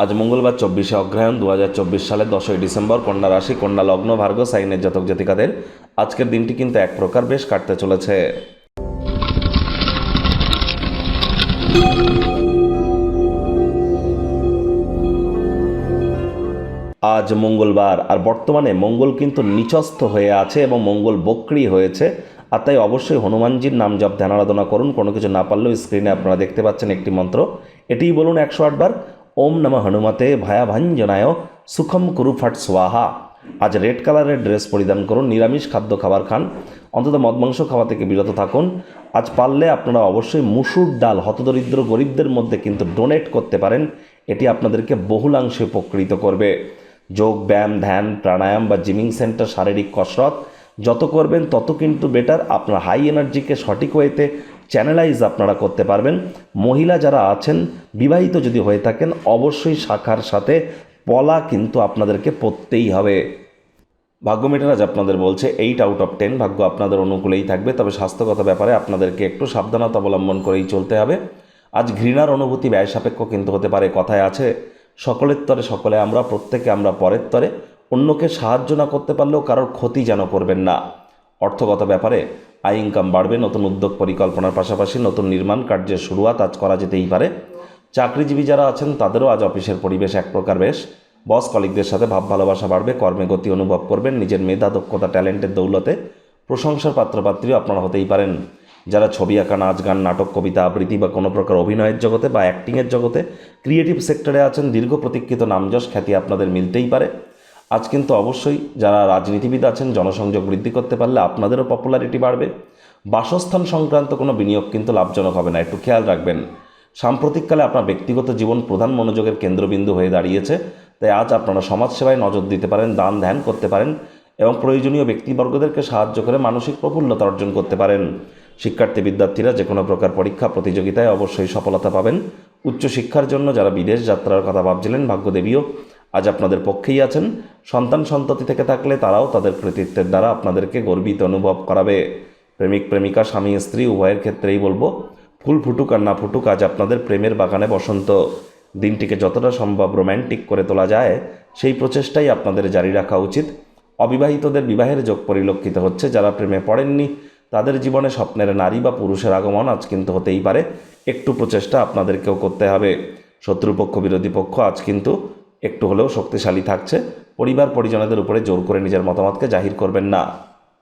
আজ মঙ্গলবার 24শে অগ্রহায়ণ 2024 সালের 10ই ডিসেম্বর, কন্যা রাশি, কন্যা লগ্ন, ভার্গ সাইনের জাতক জাতিকাদের আজকের দিনটি কিন্তু এক প্রকার বেশ কাটতে চলেছে। আজ মঙ্গলবার, আর বর্তমানে মঙ্গল কিন্তু নিচস্থ হয়ে আছে এবং মঙ্গল বক্রী হয়েছে। আর তাই অবশ্যই হনুমানজির নাম জপ ধ্যান আরাধনা করুন। কোনো কিছু না পারলেও স্ক্রিনে আপনারা দেখতে পাচ্ছেন একটি মন্ত্র, এটিই বলুন 108 বার, ওম নমঃ হনুমতে ভয়াভাঞ্জনায় সুখম কুরু ফট স্বাহা। আজ রেড কালারের ড্রেস পরিধান করুন, নিরামিষ খাদ্য খাবার খান, অন্তত মদ মাংস খাওয়া থেকে বিরত থাকুন। আজ পারলে আপনারা অবশ্যই মুসুর ডাল হতদরিদ্র গরিবদের মধ্যে কিন্তু ডোনেট করতে পারেন, এটি আপনাদেরকে বহুলাংশে উপকৃত করবে। যোগ ব্যায়াম, ধ্যান, প্রাণায়াম বা জিমিং সেন্টার, শারীরিক কসরত যত করবেন তত কিন্তু বেটার। আপনার হাই এনার্জিকে সঠিক ওয়েতে চ্যানেলাইজ আপনারা করতে পারবেন। মহিলা যারা আছেন, বিবাহিত যদি হয়ে থাকেন, অবশ্যই শাখার সাথে পলা কিন্তু আপনাদেরকে পরতেই হবে। ভাগ্য মিটার আজ আপনাদের বলছে 8 আউট অফ 10, ভাগ্য আপনাদের অনুকূলেই থাকবে। তবে স্বাস্থ্যগত ব্যাপারে আপনাদেরকে একটু সাবধানতা অবলম্বন করেই চলতে হবে। আজ ঘৃণার অনুভূতি ব্যয় সাপেক্ষ কিন্তু হতে পারে। কথায় আছে, সকলের তরে সকলে আমরা, প্রত্যেকে আমরা পরের তরে। অন্যকে সাহায্য না করতে পারলেও কারোর ক্ষতি যেন করবেন না। অর্থগত ব্যাপারে আয় ইনকাম বাড়বে। নতুন উদ্যোগ পরিকল্পনার পাশাপাশি নতুন নির্মাণ কার্যের শুরুয়াত আজ করা যেতেই পারে। চাকরিজীবী যারা আছেন তাদেরও আজ অফিসের পরিবেশ এক প্রকার বেশ। বস কলিগদের সাথে ভাব ভালোবাসা বাড়বে, কর্মে গতি অনুভব করবেন। নিজের মেধা, দক্ষতা, ট্যালেন্টের দৌলতে প্রশংসার পাত্রপাত্রীও আপনারা হতেই পারেন। যারা ছবি আঁকা, নাচ, গান, নাটক, কবিতা আবৃত্তি বা কোনো প্রকার অভিনয়ের জগতে বা অ্যাক্টিংয়ের জগতে, ক্রিয়েটিভ সেক্টরে আছেন, দীর্ঘ প্রতীক্ষিত নামযশ খ্যাতি আপনাদের মিলতেই পারে। আজ কিন্তু অবশ্যই যারা রাজনীতিবিদ আছেন, জনসংযোগ বৃদ্ধি করতে পারলে আপনাদেরও পপুলারিটি বাড়বে। বাসস্থান সংক্রান্ত কোনো বিনিয়োগ কিন্তু লাভজনক হবে না, একটু খেয়াল রাখবেন। সাম্প্রতিককালে আপনার ব্যক্তিগত জীবন প্রধান মনোযোগের কেন্দ্রবিন্দু হয়ে দাঁড়িয়েছে। তাই আজ আপনারা সমাজসেবায় নজর দিতে পারেন, দান ধ্যান করতে পারেন এবং প্রয়োজনীয় ব্যক্তিবর্গদেরকে সাহায্য করে মানসিক প্রফুল্লতা অর্জন করতে পারেন। শিক্ষার্থী বিদ্যার্থীরা যে কোনো প্রকার পরীক্ষা প্রতিযোগিতায় অবশ্যই সফলতা পাবেন। উচ্চশিক্ষার জন্য যারা বিদেশ যাত্রার কথা ভাবছিলেন, ভাগ্যদেবীও আজ আপনাদের পক্ষেই আছেন। সন্তান সন্ততি থেকে থাকলে তারাও তাদের কৃতিত্বের দ্বারা আপনাদেরকে গর্বিত অনুভব করাবে। প্রেমিক প্রেমিকা, স্বামী স্ত্রী উভয়ের ক্ষেত্রেই বলবো, ফুল ফুটুক আর না ফুটুক, আজ আপনাদের প্রেমের বাগানে বসন্ত। দিনটিকে যতটা সম্ভব রোম্যান্টিক করে তোলা যায় সেই প্রচেষ্টাই আপনাদের জারি রাখা উচিত। অবিবাহিতদের বিবাহের যোগ পরিলক্ষিত হচ্ছে। যারা প্রেমে পড়েননি তাদের জীবনে স্বপ্নের নারী বা পুরুষের আগমন আজ কিন্তু হতেই পারে। একটু প্রচেষ্টা আপনাদেরকেও করতে হবে। শত্রুপক্ষ, বিরোধী পক্ষ আজ কিন্তু একটু হলেও শক্তিশালী থাকছে। পরিবার পরিজনদের উপরে জোর করে নিজের মতামতকে জাহির করবেন না।